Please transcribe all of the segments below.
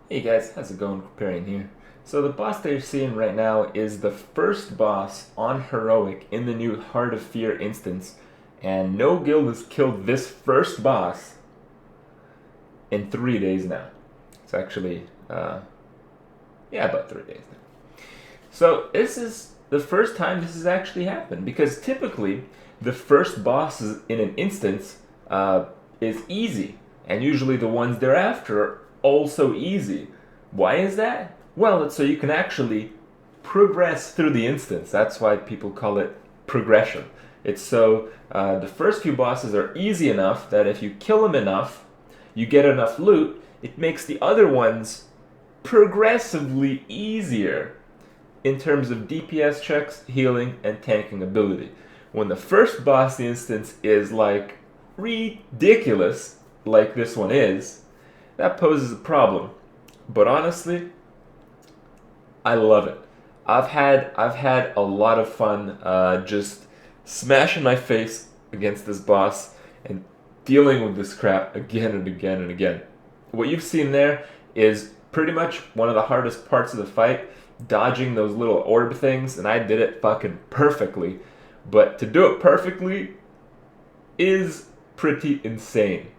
Hey guys, how's it going? Kripparrian here. So the boss that you're seeing right now is the first boss on Heroic in the new Heart of Fear instance, and no guild has killed this first boss in 3 days now. It's actually, about 3 days now. So this is the first time this has actually happened, because typically the first boss in an instance is easy, and usually the ones thereafter are also easy. Why is that? Well, it's so you can actually progress through the instance. That's why people call it progression. It's so the first few bosses are easy enough that if you kill them enough, you get enough loot, it makes the other ones progressively easier in terms of DPS checks, healing, and tanking ability. When the first boss instance is like ridiculous, like this one is, that poses a problem. But honestly, I love it. I've had a lot of fun just smashing my face against this boss and dealing with this crap again and again and again. What you've seen there is pretty much one of the hardest parts of the fight, dodging those little orb things, and I did it fucking perfectly. But to do it perfectly is pretty insane.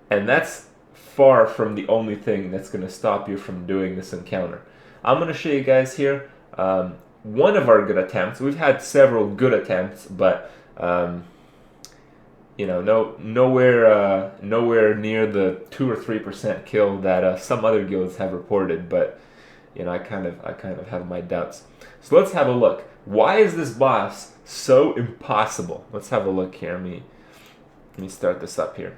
And that's far from the only thing that's going to stop you from doing this encounter. I'm going to show you guys here one of our good attempts. We've had several good attempts, but nowhere near the 2 or 3% kill that some other guilds have reported. But I kind of have my doubts. So let's have a look. Why is this boss so impossible? Let's have a look here. Let me start this up here.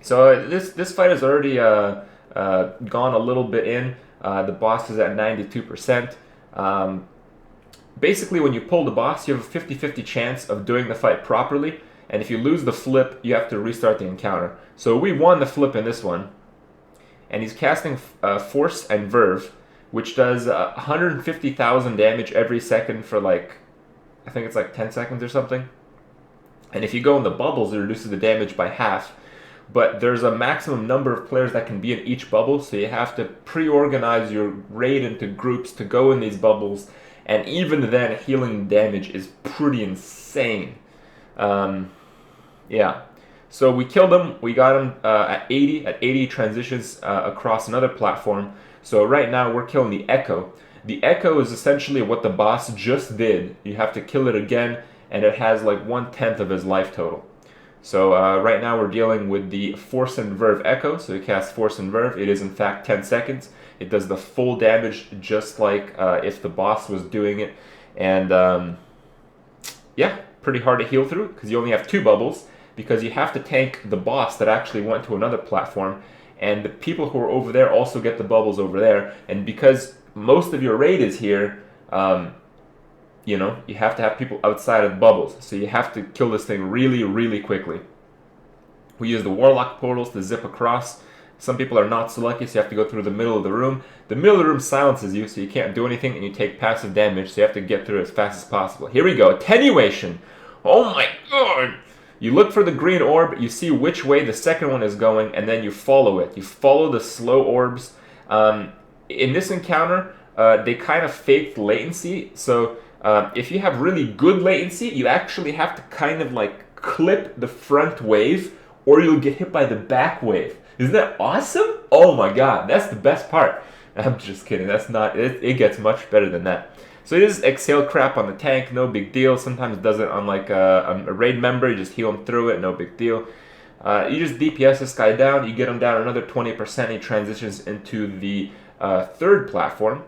So this fight has already gone a little bit in. The boss is at 92%. Basically, when you pull the boss, you have a 50-50 chance of doing the fight properly. And if you lose the flip, you have to restart the encounter. So we won the flip in this one. And he's casting Force and Verve, which does 150,000 damage every second for I think it's like 10 seconds or something. And if you go in the bubbles, it reduces the damage by half. But there's a maximum number of players that can be in each bubble, so you have to pre-organize your raid into groups to go in these bubbles, and even then, healing damage is pretty insane. Yeah. So we killed him, we got him at 80 transitions across another platform. So right now, we're killing the Echo. The Echo is essentially what the boss just did. You have to kill it again, and it has like 1/10 of his life total. So right now we're dealing with the Force and Verve Echo. So you cast Force and Verve. It is in fact 10 seconds. It does the full damage just like if the boss was doing it. And yeah, pretty hard to heal through because you only have 2 bubbles because you have to tank the boss that actually went to another platform. And the people who are over there also get the bubbles over there. And because most of your raid is here, you have to have people outside of the bubbles. So you have to kill this thing really, really quickly. We use the Warlock portals to zip across. Some people are not so lucky, so you have to go through the middle of the room. The middle of the room silences you, so you can't do anything, and you take passive damage, so you have to get through as fast as possible. Here we go. Attenuation. Oh my god. You look for the green orb, you see which way the second one is going, and then you follow it. You follow the slow orbs. In this encounter, they kind of faked latency, so if you have really good latency, you actually have to kind of like clip the front wave or you'll get hit by the back wave. Isn't that awesome? Oh my god, that's the best part. I'm just kidding, that's not, it gets much better than that. So it is exhale crap on the tank, no big deal. Sometimes it does it on like a raid member, you just heal him through it, no big deal. You just DPS this guy down, you get him down another 20%, he transitions into the third platform.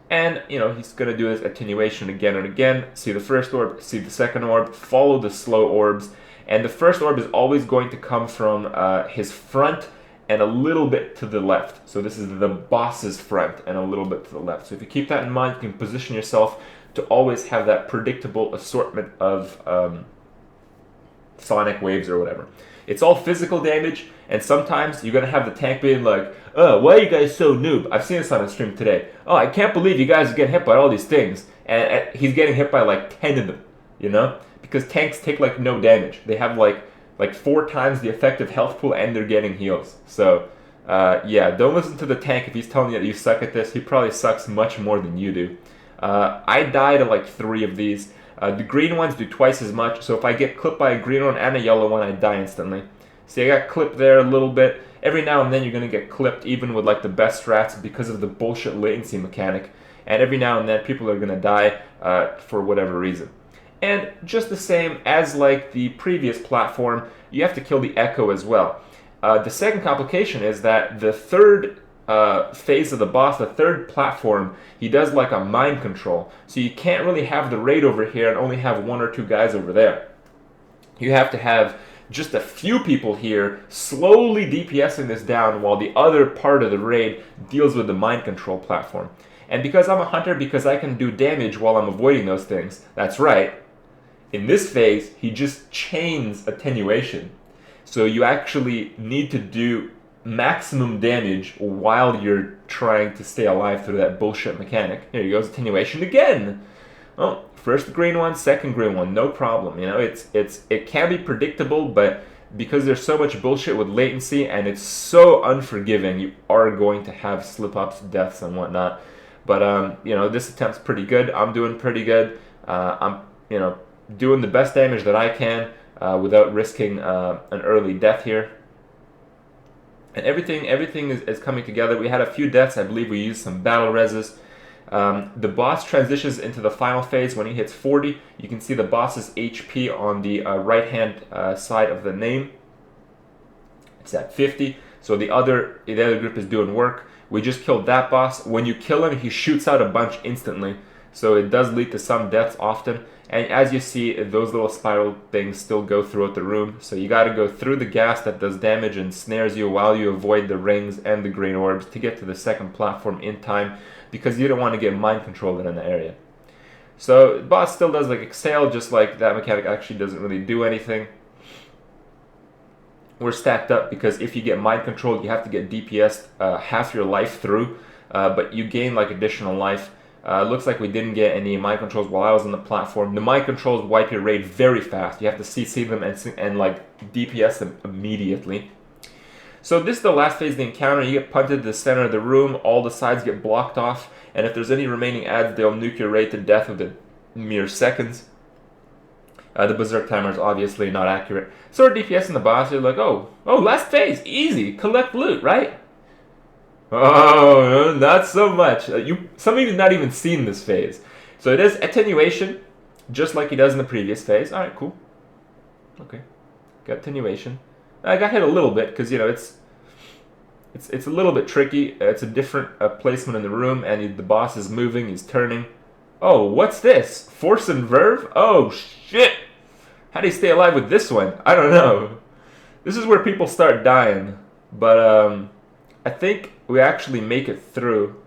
And, he's going to do this attenuation again and again. See the first orb, see the second orb, follow the slow orbs. And the first orb is always going to come from his front and a little bit to the left. So this is the boss's front and a little bit to the left. So if you keep that in mind, you can position yourself to always have that predictable assortment of sonic waves or whatever. It's all physical damage, and sometimes you're going to have the tank being like, oh, why are you guys so noob? I've seen this on a stream today. Oh, I can't believe you guys are getting hit by all these things. And he's getting hit by like 10 of them, Because tanks take like no damage. They have like 4 times the effective health pool and they're getting heals. So Yeah, don't listen to the tank if he's telling you that you suck at this. He probably sucks much more than you do. I died at like 3 of these. The green ones do twice as much, so if I get clipped by a green one and a yellow one, I die instantly. See, I got clipped there a little bit. Every now and then you're going to get clipped, even with like the best strats, because of the bullshit latency mechanic. And every now and then people are going to die for whatever reason. And just the same as like the previous platform, you have to kill the Echo as well. The second complication is that the third phase of the boss, the third platform, he does like a mind control. So you can't really have the raid over here and only have 1 or 2 guys over there. You have to have just a few people here slowly DPSing this down while the other part of the raid deals with the mind control platform. And because I'm a hunter, because I can do damage while I'm avoiding those things, that's right, in this phase, he just chains attenuation. So you actually need to do maximum damage while you're trying to stay alive through that bullshit mechanic. Here he goes, attenuation again. Oh, first green one, second green one, no problem. You know, it can be predictable, but because there's so much bullshit with latency and it's so unforgiving, you are going to have slip-ups, deaths, and whatnot. But you know, this attempt's pretty good. I'm doing pretty good. I'm, you know, doing the best damage that I can without risking an early death here. And everything is coming together. We had a few deaths. I believe we used some battle reses. The boss transitions into the final phase when he hits 40. You can see the boss's HP on the right-hand side of the name. It's at 50. So the other group is doing work. We just killed that boss. When you kill him, he shoots out a bunch instantly. So it does lead to some deaths often. And as you see, those little spiral things still go throughout the room. So you got to go through the gas that does damage and snares you while you avoid the rings and the green orbs to get to the second platform in time, because you don't want to get mind controlled in an area. So the boss still does like exhale, just like that mechanic actually doesn't really do anything. We're stacked up because if you get mind controlled, you have to get DPS half your life through, but you gain like additional life. Looks like we didn't get any mind controls while I was on the platform. The mind controls wipe your raid very fast. You have to CC them and like DPS them immediately. So this is the last phase of the encounter. You get punted to the center of the room. All the sides get blocked off. And if there's any remaining adds, they'll nuke your raid to death within mere seconds. The berserk timer is obviously not accurate. So we're DPSing the boss. You're like, oh, last phase, easy, collect loot, right? Oh, not so much. Some of you have not even seen this phase. So it is attenuation, just like he does in the previous phase. All right, cool. Okay, got attenuation. I got hit a little bit because, you know, it's a little bit tricky. It's a different placement in the room, and the boss is moving. He's turning. Oh, what's this? Force and Verve? Oh shit! How do you stay alive with this one? I don't know. This is where people start dying, but I think we actually make it through.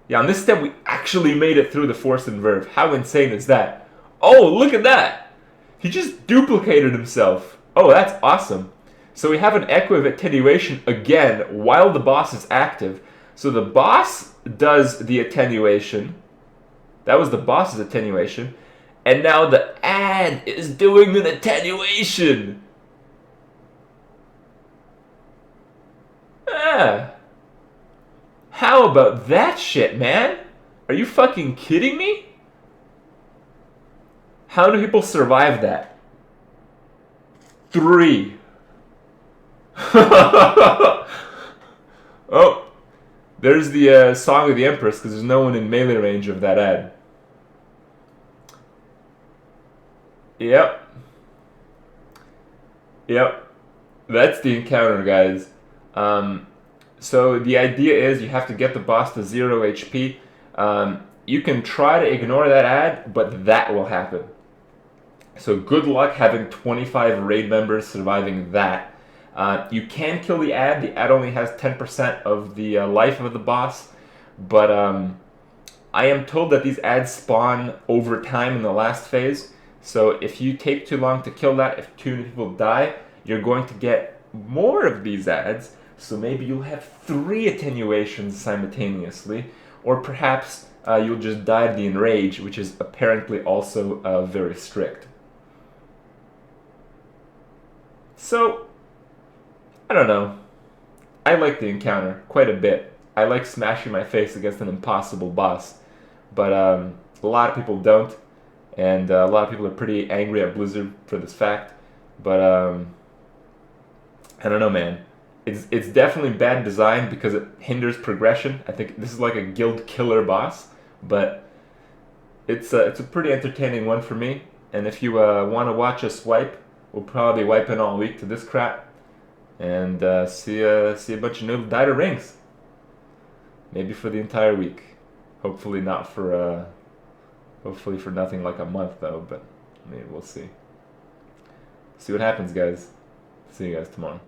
Yeah, on this step we actually made it through the Force and Verve. How insane is that? Oh, look at that! He just duplicated himself. Oh, that's awesome. So we have an echo of attenuation again while the boss is active. So the boss does the attenuation. That was the boss's attenuation. And now the ad is doing an attenuation. Ah. How about that shit, man? Are you fucking kidding me? How do people survive that? 3. Oh, there's the Song of the Empress, because there's no one in melee range of that ad. Yep. That's the encounter, guys. So the idea is you have to get the boss to 0 HP. You can try to ignore that ad, but that will happen. So good luck having 25 raid members surviving that. You can kill the ad. The ad only has 10% of the life of the boss. But I am told that these ads spawn over time in the last phase. So if you take too long to kill that, if too many people die, you're going to get more of these ads. So maybe you'll have 3 attenuations simultaneously. Or perhaps you'll just die of the enrage, which is apparently also very strict. So, I don't know. I like the encounter quite a bit. I like smashing my face against an impossible boss, but a lot of people don't, and a lot of people are pretty angry at Blizzard for this fact. But I don't know, man. It's definitely bad design because it hinders progression. I think this is like a guild killer boss, but it's a pretty entertaining one for me. And if you want to watch us wipe, we'll probably be wiping all week to this crap, and see a bunch of new Dida rings. Maybe for the entire week. Hopefully not for hopefully for nothing like a month though. But maybe we'll see. See what happens, guys. See you guys tomorrow.